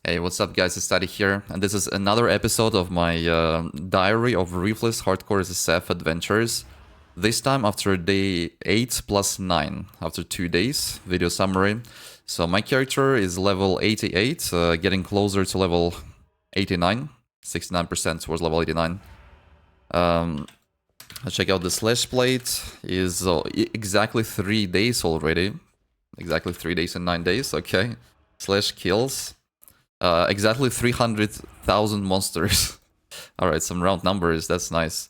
Hey, what's up guys, it's Taddy here, and this is another episode of my Diary of Ruthless Hardcore SSF Adventures. This time after day 8 plus 9, after 2 days, video summary. So my character is level 88, getting closer to level 89, 69% towards level 89. Check out the slash plate, is exactly 3 days already. Exactly 3 days and 9 days, okay. Slash kills. Exactly 300,000 monsters. Alright, some round numbers, that's nice.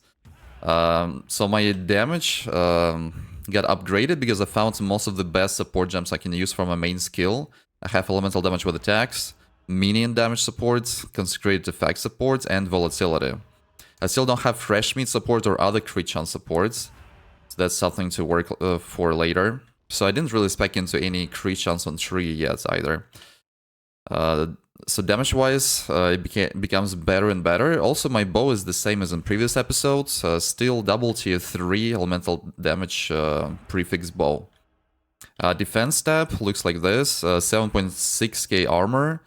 So my damage got upgraded because I found most of the best support gems I can use for my main skill. I have elemental damage with attacks, minion damage support, consecrated effect support, and volatility. I still don't have fresh meat support or other crit chance supports, so that's something to work for later. So I didn't really spec into any crit chance on tree yet either. So damage-wise, it becomes better and better. Also, my bow is the same as in previous episodes. Still double tier 3 elemental damage prefix bow. Defense stat looks like this. 7.6k armor,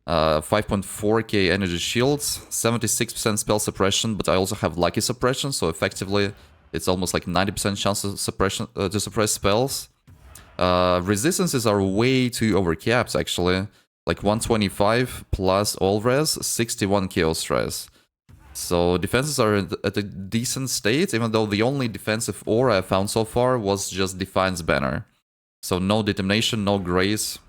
5.4k energy shields, 76% spell suppression, but I also have lucky suppression, so effectively it's almost like 90% chance of suppression, to suppress spells. Resistances are way too overcapped actually. Like 125 plus all res, 61 chaos res. So defenses are at a decent state, even though the only defensive aura I found so far was just Defiance Banner. So no Determination, no Grace,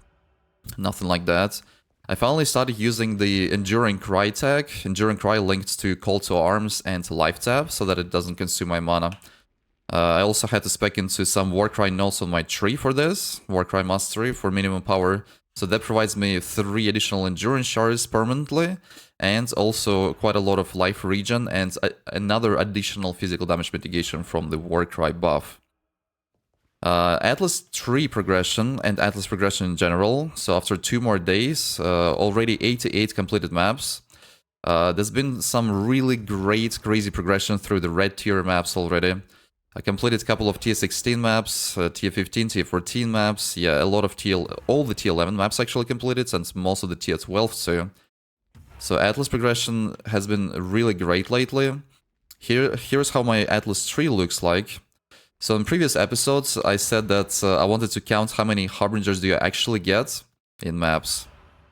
nothing like that. I finally started using the Enduring Cry tag. Enduring Cry linked to Call to Arms and Life Tap, so that it doesn't consume my mana. I also had to spec into some Warcry nodes on my tree for this, Warcry Mastery for minimum power. So that provides me 3 additional endurance shards permanently, and also quite a lot of life regen and another additional physical damage mitigation from the Warcry buff. Atlas tree progression and Atlas progression in general. So after 2 more days, already 88 completed maps. There's been some really great, crazy progression through the red tier maps already. I completed a couple of tier 16 maps, tier 15, tier 14 maps. Yeah, a lot of all the tier 11 maps actually completed, and most of the tier 12 too. So Atlas progression has been really great lately. Here's how my Atlas tree looks like. So in previous episodes, I said that I wanted to count how many Harbingers do you actually get in maps,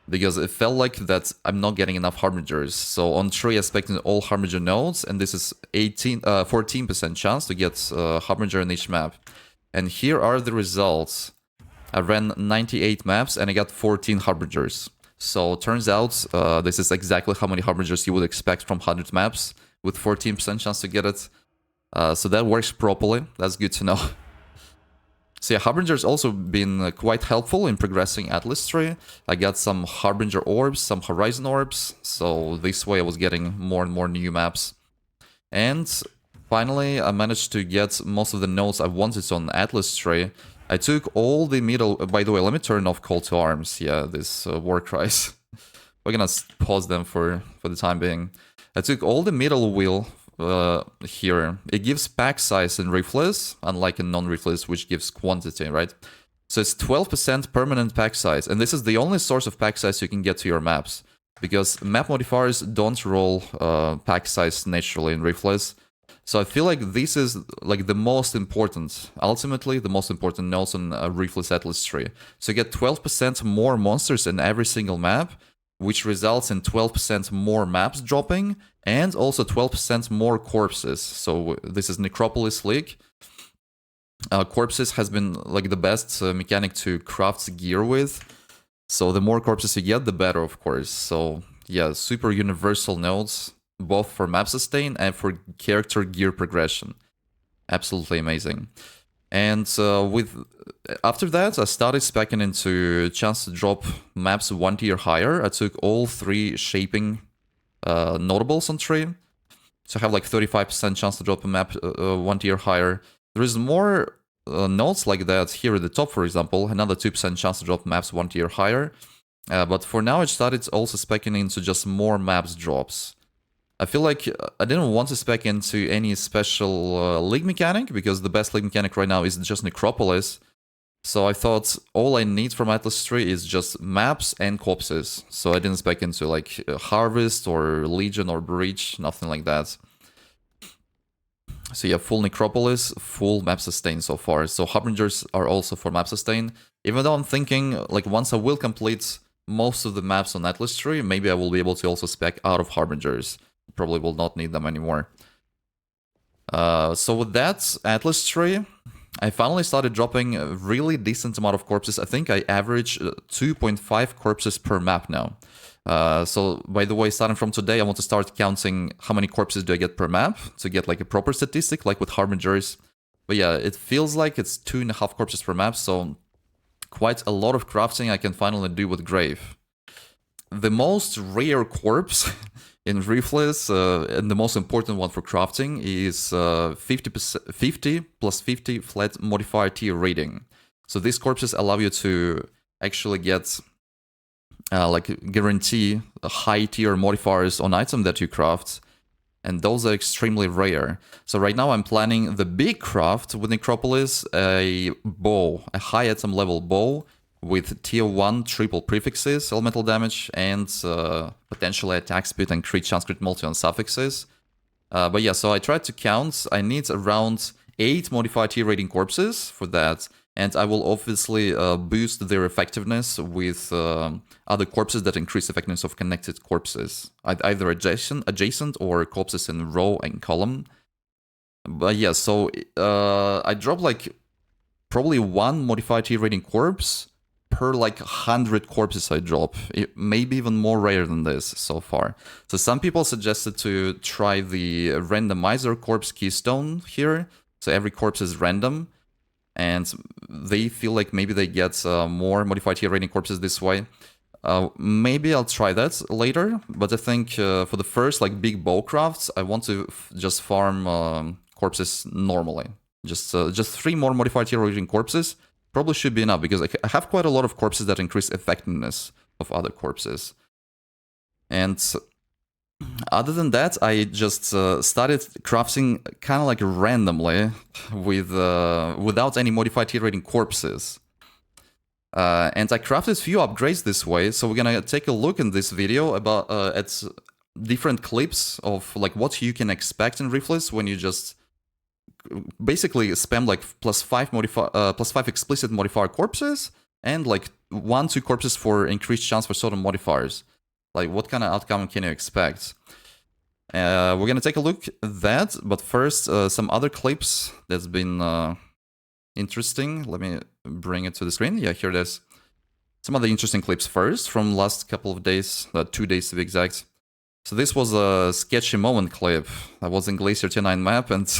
because it felt like that I'm not getting enough Harbingers. So on tree I expected all Harbinger nodes, and this is 14% chance to get Harbinger in each map. And here are the results. I ran 98 maps and I got 14 Harbingers. So turns out this is exactly how many Harbingers you would expect from 100 maps, with 14% chance to get it. So that works properly, that's good to know. So yeah, Harbinger's also been quite helpful in progressing Atlas tree. I got some Harbinger orbs, some Horizon orbs, so this way I was getting more and more new maps. And finally, I managed to get most of the nodes I wanted on Atlas tree. I took all the middle... by the way, let me turn off Call to Arms, yeah, this war cries. We're gonna pause them for the time being. I took all the middle wheel here. It gives pack size in Ruthless, unlike in non-Ruthless, which gives quantity, right? So it's 12% permanent pack size, and this is the only source of pack size you can get to your maps, because map modifiers don't roll pack size naturally in Ruthless. So I feel like this is like the most important, ultimately the most important nodes on a Ruthless Atlas tree. So you get 12% more monsters in every single map, which results in 12% more maps dropping, and also 12% more corpses. So this is Necropolis League. Corpses has been like the best mechanic to craft gear with. So the more corpses you get, the better, of course. So yeah, super universal nodes, both for map sustain and for character gear progression. Absolutely amazing. And after that, I started speccing into chance to drop maps 1 tier higher. I took all 3 shaping notables on tree, so I have like 35% chance to drop a map 1 tier higher. There is more nodes like that here at the top, for example, another 2% chance to drop maps 1 tier higher. But for now, I started also speccing into just more maps drops. I feel like I didn't want to spec into any special league mechanic, because the best league mechanic right now is just Necropolis. So I thought all I need from Atlas tree is just maps and corpses. So I didn't spec into like Harvest or Legion or Breach, nothing like that. So yeah, full Necropolis, full map sustain so far. So Harbingers are also for map sustain. Even though I'm thinking, like, once I will complete most of the maps on Atlas tree, maybe I will be able to also spec out of Harbingers. Probably will not need them anymore. So with that Atlas tree, I finally started dropping a really decent amount of corpses. I think I average 2.5 corpses per map now. So by the way, starting from today, I want to start counting how many corpses do I get per map to get like a proper statistic, like with Harbingers. But yeah, it feels like it's 2.5 corpses per map, so quite a lot of crafting I can finally do with Grave. The most rare corpse in Ruthless, and the most important one for crafting, is 50 plus 50 flat modifier tier rating. So these corpses allow you to actually get like guarantee high tier modifiers on item that you craft, and those are extremely rare. So right now I'm planning the big craft with Necropolis, a bow, a high item level bow with tier 1 triple prefixes, elemental damage, and potentially attack speed and crit chance crit multi on suffixes. But yeah, so I tried to count. I need around 8 modified tier rating corpses for that, and I will obviously boost their effectiveness with other corpses that increase effectiveness of connected corpses, either adjacent or corpses in row and column. But yeah, so I drop like probably 1 modified tier rating corpse per like 100 corpses I drop, maybe even more rare than this so far. So some people suggested to try the randomizer corpse keystone here. So every corpse is random, and they feel like maybe they get more modified tier rating corpses this way. Maybe I'll try that later, but I think for the first like big bow crafts, I want to just farm corpses normally. Just 3 more modified tier rating corpses probably should be enough, because I have quite a lot of corpses that increase effectiveness of other corpses. And other than that, I just started crafting kind of like randomly with without any modified tier rating corpses. And I crafted a few upgrades this way, so we're gonna take a look in this video about at different clips of like what you can expect in Ruthless when you just basically spam like plus 5 explicit modifier corpses and like 1-2 corpses for increased chance for certain modifiers. Like, what kind of outcome can you expect? We're gonna take a look at that, but first some other clips that's been interesting. Let me bring it to the screen. Yeah, here it is. Some other interesting clips first from last couple of days, 2 days to be exact. So this was a sketchy moment clip. I was in Glacier T9 map and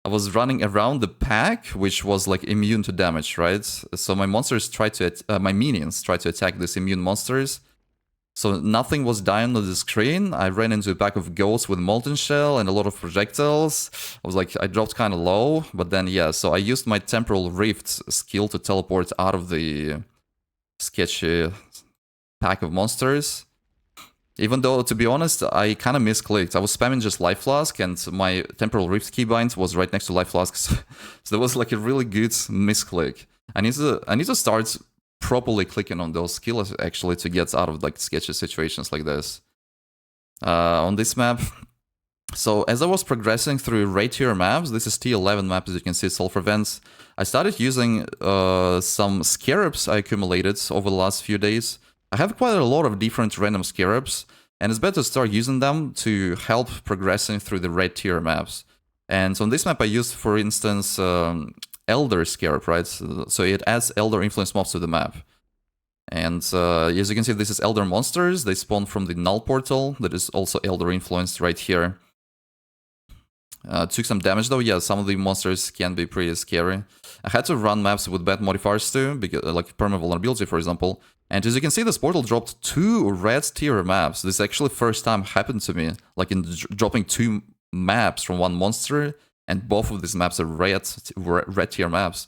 I was running around the pack, which was like immune to damage, right? So my monsters tried to, my minions tried to attack these immune monsters. So nothing was dying on the screen. I ran into a pack of ghosts with molten shell and a lot of projectiles. I was like, I dropped kind of low, but then yeah, so I used my temporal rift skill to teleport out of the sketchy pack of monsters. Even though, to be honest, I kind of misclicked. I was spamming just Life Flask, and my Temporal Rift keybind was right next to Life Flask. So there was like a really good misclick. I need to start properly clicking on those skills actually to get out of like sketchy situations like this. On this map, so as I was progressing through raid tier maps, this is T11 map, as you can see, Sulfur Vents, I started using some Scarabs I accumulated over the last few days. I have quite a lot of different random Scarabs, and it's better to start using them to help progressing through the red tier maps. And on this map I used, for instance, Elder Scarab, right? So it adds Elder influence mobs to the map. And as you can see, this is Elder monsters. They spawn from the Null portal that is also Elder influenced right here. Took some damage though. Yeah, some of the monsters can be pretty scary. I had to run maps with bad modifiers too, because, like perma vulnerability, for example. And as you can see, this portal dropped 2 red tier maps. This is actually the first time happened to me, like in dropping 2 maps from one monster, and both of these maps are red tier maps.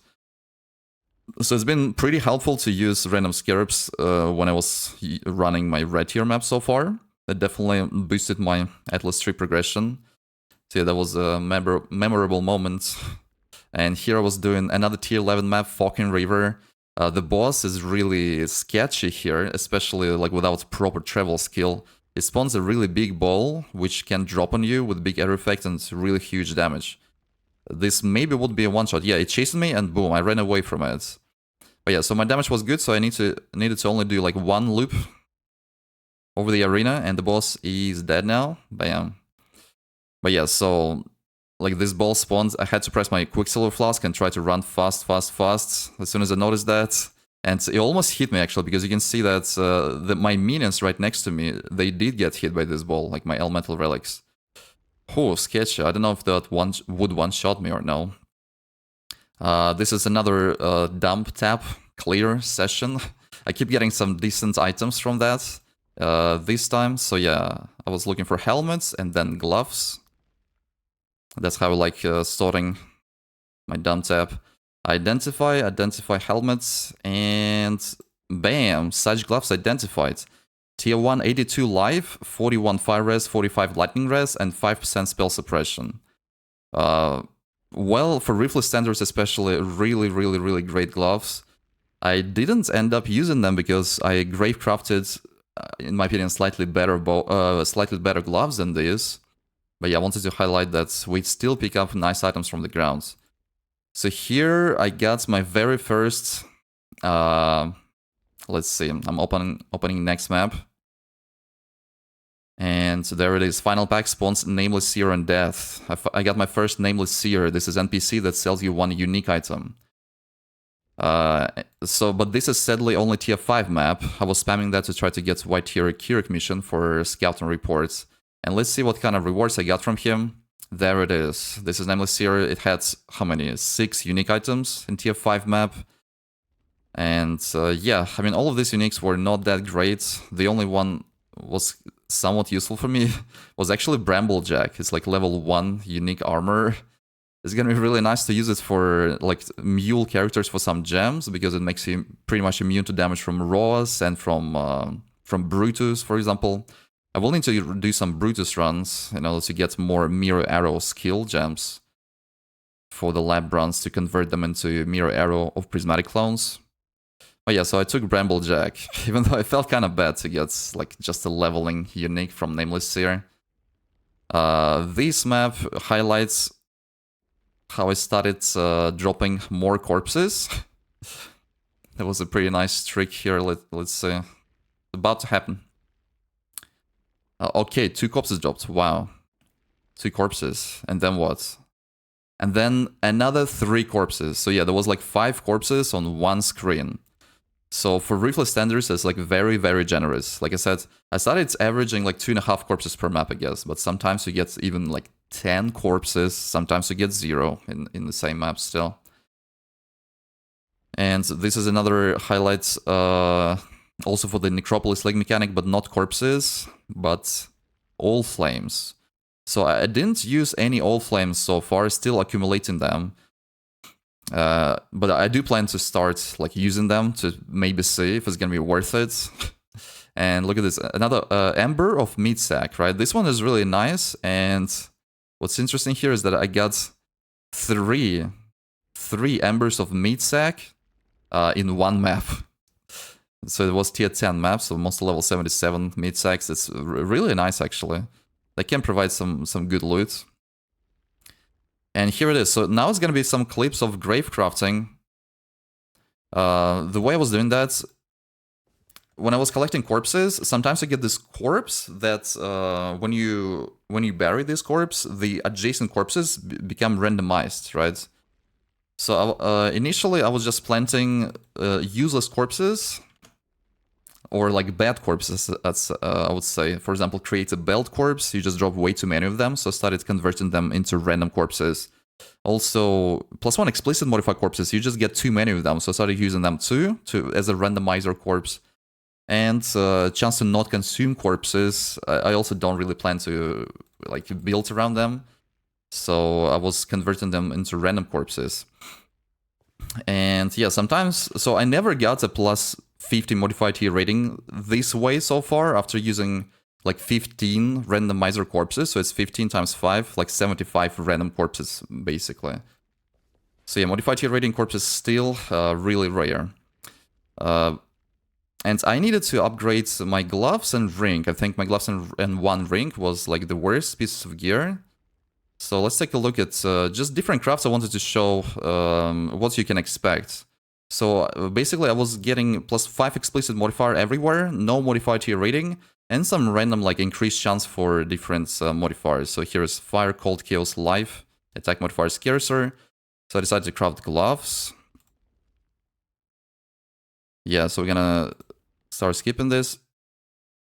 So it's been pretty helpful to use random Scarabs when I was running my red tier map so far. That definitely boosted my Atlas tree progression. So yeah, that was a memorable moment And here I was doing another tier 11 map, Fucking River. The boss is really sketchy here, especially like without proper travel skill. It spawns a really big ball, which can drop on you with big air effect and really huge damage. This maybe would be a one-shot. Yeah, it chased me and boom, I ran away from it. But yeah, so my damage was good, so I needed to only do like one loop over the arena, and the boss is dead now. Bam. But yeah, so like this ball spawns, I had to press my Quicksilver Flask and try to run fast as soon as I noticed that. And it almost hit me actually, because you can see that my minions right next to me, they did get hit by this ball, like my elemental relics. Oh, sketchy. I don't know if that would one-shot me or no. This is another dump tap clear session. I keep getting some decent items from that this time. So yeah, I was looking for helmets and then gloves. That's how I like sorting my dump tap. Identify helmets, and bam, such gloves identified. Tier 1 82 life, 41 fire res, 45 lightning res, and 5% spell suppression. Well, for Ruthless standards especially, really great gloves. I didn't end up using them because I grave crafted, in my opinion, slightly better gloves than these. But yeah, I wanted to highlight that we still pick up nice items from the ground. So here I got my very first, let's see, I'm opening next map. And there it is, final pack spawns Nameless, Seer, and Death. I got my first Nameless Seer. This is NPC that sells you one unique item. But this is sadly only tier 5 map. I was spamming that to try to get white tier Kirik mission for scouting reports. And let's see what kind of rewards I got from him. There it is. This is Nameless Seer. It had, how many? 6 unique items in tier 5 map. And yeah, I mean, all of these uniques were not that great. The only one was somewhat useful for me was actually Bramblejack. It's like level 1 unique armor. It's gonna be really nice to use it for like mule characters for some gems, because it makes you pretty much immune to damage from Roas and from Brutus, for example. I will need to do some Brutus runs in order to get more Mirror Arrow skill gems for the lab runs to convert them into Mirror Arrow of Prismatic Clones. But yeah, so I took Bramblejack, even though I felt kind of bad to get like just a leveling unique from Nameless Seer. This map highlights how I started dropping more corpses. That was a pretty nice trick here. Let's see. It's about to happen. Okay, 2 corpses dropped. Wow. 2 corpses. And then what? And then another 3 corpses. So yeah, there was like 5 corpses on one screen. So for Ruthless standards, it's like very generous. Like I said, I started averaging like 2.5 corpses per map, I guess. But sometimes you get even like 10 corpses. Sometimes you get 0 in the same map still. And this is another highlight also for the Necropolis leg mechanic, but not corpses, but all flames. So I didn't use any all flames so far, still accumulating them. But I do plan to start like using them to maybe see if it's gonna be worth it. And look at this, another Ember of Meatsack, right? This one is really nice, and what's interesting here is that I got three Embers of Meatsack in one map. So it was tier 10 map, so monster level 77 Meatsacks. It's really nice actually. They can provide some good loot. And here it is. So now it's gonna be some clips of grave crafting. The way I was doing that, when I was collecting corpses, sometimes I get this corpse that when you bury this corpse, the adjacent corpses become randomized, right? So initially I was just planting useless corpses, or like bad corpses, as I would say. For example, create a belt corpse, you just drop way too many of them, so I started converting them into random corpses. Also, +1 explicit modified corpses, you just get too many of them, so I started using them too, as a randomizer corpse. And chance to not consume corpses, I also don't really plan to like build around them, so I was converting them into random corpses. And yeah, sometimes, so I never got a +50 modified tier rating this way so far, after using like 15 randomizer corpses, so it's 15 times 5, like 75 random corpses basically. So yeah, modified tier rating corpse is still really rare. And I needed to upgrade my gloves and ring. I think my gloves and one ring was like the worst pieces of gear. So let's take a look at just different crafts I wanted to show what you can expect. So basically I was getting +5 explicit modifier everywhere, no modified tier rating, and some random like increased chance for different modifiers. So here's Fire, Cold, Chaos, Life, attack modifier scarcer. So I decided to craft gloves. Yeah, so we're gonna start skipping this.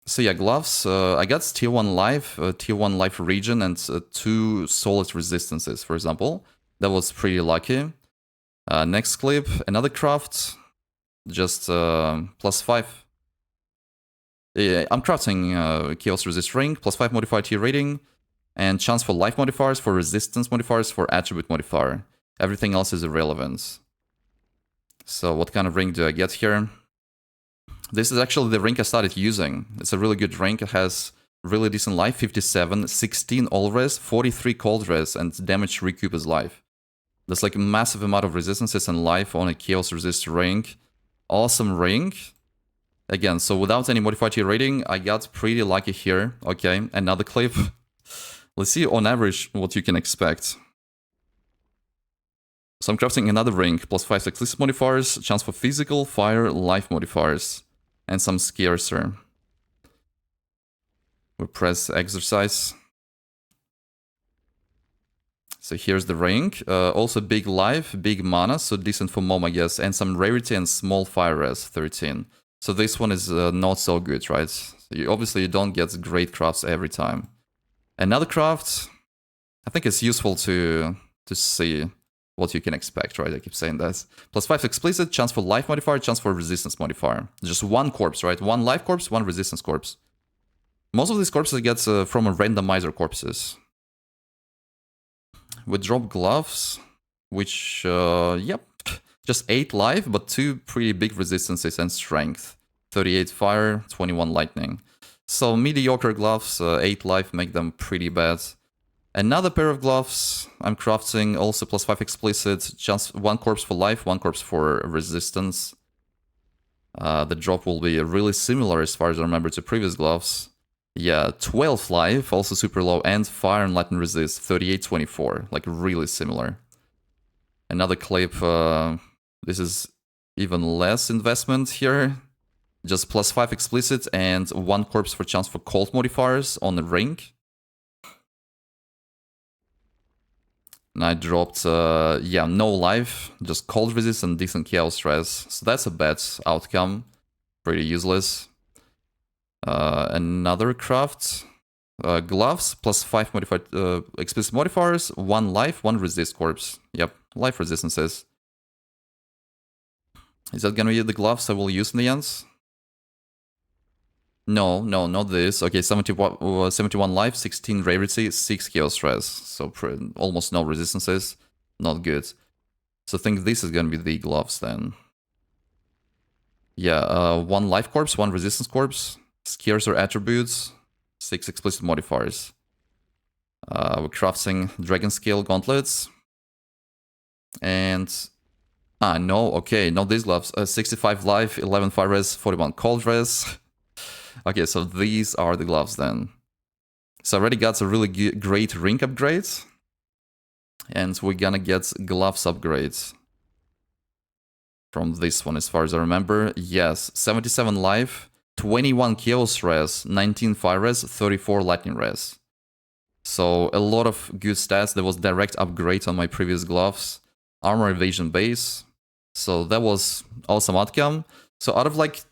So yeah, gloves, I got tier 1 life, tier 1 life region, and 2 solid resistances, for example. That was pretty lucky. Next clip, another craft, just +5. Yeah, I'm crafting Chaos Resist Ring, +5 modifier tier rating, and chance for life modifiers, for resistance modifiers, for attribute modifier. Everything else is irrelevant. So what kind of ring do I get here? This is actually the ring I started using. It's a really good ring. It has really decent life, 57, 16 all res, 43 cold res, and damage recoup is life. There's like a massive amount of resistances and life on a Chaos Resist ring. Awesome ring. Again, so without any modified tier rating, I got pretty lucky here. Okay, another clip. Let's see on average what you can expect. So I'm crafting another ring, +5 explicit modifiers, chance for physical, fire, life modifiers, and some scarcer. We press exercise. So here's the ring. Also big life, big mana, so decent for mom, I guess, and some rarity and small fire res, 13. So this one is not so good, right? So obviously you don't get great crafts every time. Another craft, I think it's useful to see what you can expect, right? I keep saying that. +5 explicit, chance for life modifier, chance for resistance modifier. Just one corpse, right? One life corpse, one resistance corpse. Most of these corpses get from a randomizer corpses. We drop gloves, which, yep, just 8 life, but 2 pretty big resistances and strength. 38 fire, 21 lightning. So mediocre gloves, 8 life, make them pretty bad. Another pair of gloves I'm crafting, also +5 explicit, chance 1 corpse for life, 1 corpse for resistance. The drop will be really similar as far as I remember to previous gloves. Yeah, 12 life, also super low, and fire and lightning resist, 38-24, like really similar. Another clip, this is even less investment here. Just +5 explicit and 1 corpse for chance for cold modifiers on the ring. And I dropped, yeah, no life, just cold resist and decent chaos res. So that's a bad outcome, pretty useless. Another craft, gloves, +5 modified explicit modifiers, 1 life, 1 resist corpse. Yep, life resistances. Is that gonna be the gloves I will use in the end? No, not this. Okay, 71 life, 16 rarity, 6 chaos res. So almost no resistances. Not good. So I think this is gonna be the gloves then. Yeah, 1 life corpse, 1 resistance corpse, scarcer attributes, 6 explicit modifiers. We're crafting dragon scale gauntlets. And no, okay, not these gloves. 65 life, 11 fire res, 41 cold res. Okay, so these are the gloves then. So I already got a really great ring upgrade. And we're gonna get gloves upgrades from this one as far as I remember. Yes, 77 life, 21 chaos res, 19 fire res, 34 lightning res. So a lot of good stats. There was direct upgrade on my previous gloves. Armor evasion base. So that was awesome outcome. So out of like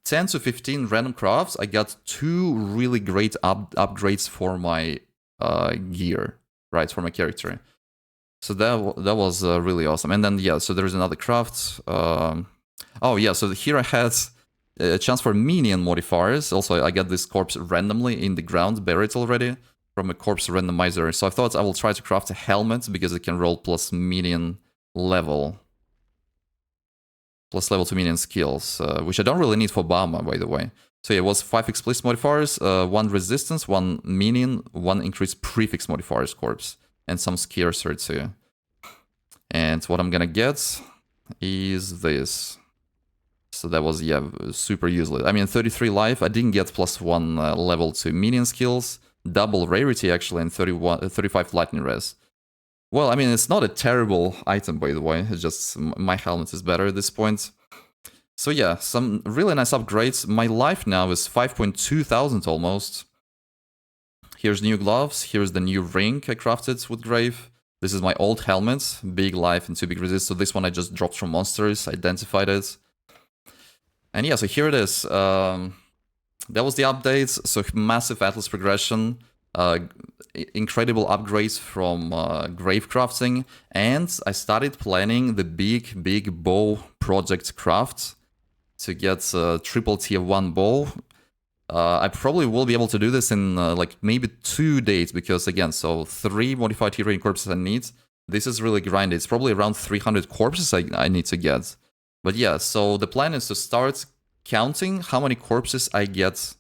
10 to 15 random crafts, I got 2 really great upgrades for my gear, right, for my character. So that was really awesome. And then, yeah, so there's another craft. Oh, yeah, so here I had a chance for minion modifiers. Also, I got this corpse randomly in the ground, buried already, from a corpse randomizer. So I thought I will try to craft a helmet, because it can roll plus minion level. Plus level 2 minion skills, which I don't really need for BAMA, by the way. So yeah, it was 5 explicit modifiers, 1 resistance, 1 minion, 1 increased prefix modifiers corpse, and some scarcer too. And what I'm gonna get is this. So that was, yeah, super useless. I mean, 33 life, I didn't get +1 level to minion skills, double rarity actually, and 35 lightning res. Well, I mean, it's not a terrible item, by the way, it's just my helmet is better at this point. So yeah, some really nice upgrades. My life now is 5,200 almost. Here's new gloves, here's the new ring I crafted with Grave. This is my old helmet, big life and 2 big resist, so this one I just dropped from monsters, identified it. And yeah, so here it is. That was the updates. So massive Atlas progression, incredible upgrades from grave crafting, and I started planning the big bow project craft to get a triple tier 1 bow. I probably will be able to do this in like maybe 2 days, because again, so 3 modified tier rating corpses I need. This is really grinded. It's probably around 300 corpses I need to get. But yeah, so the plan is to start counting how many corpses I get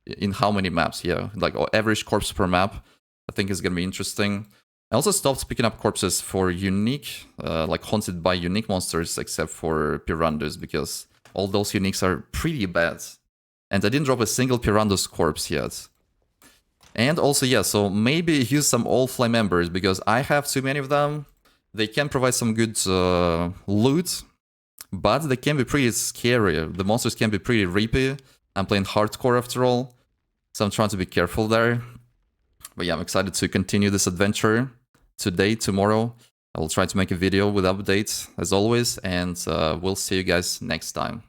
in how many maps. Yeah, like average corpse per map. I think is gonna be interesting. I also stopped picking up corpses for unique, like haunted by unique monsters, except for Pirandas, because all those uniques are pretty bad. And I didn't drop a single Piranda's corpse yet. And also, yeah, so maybe use some old flame members, because I have too many of them. They can provide some good loot, but they can be pretty scary. The monsters can be pretty reapy. I'm playing hardcore after all, so I'm trying to be careful there. But yeah, I'm excited to continue this adventure today, tomorrow. I will try to make a video with updates, as always, and we'll see you guys next time.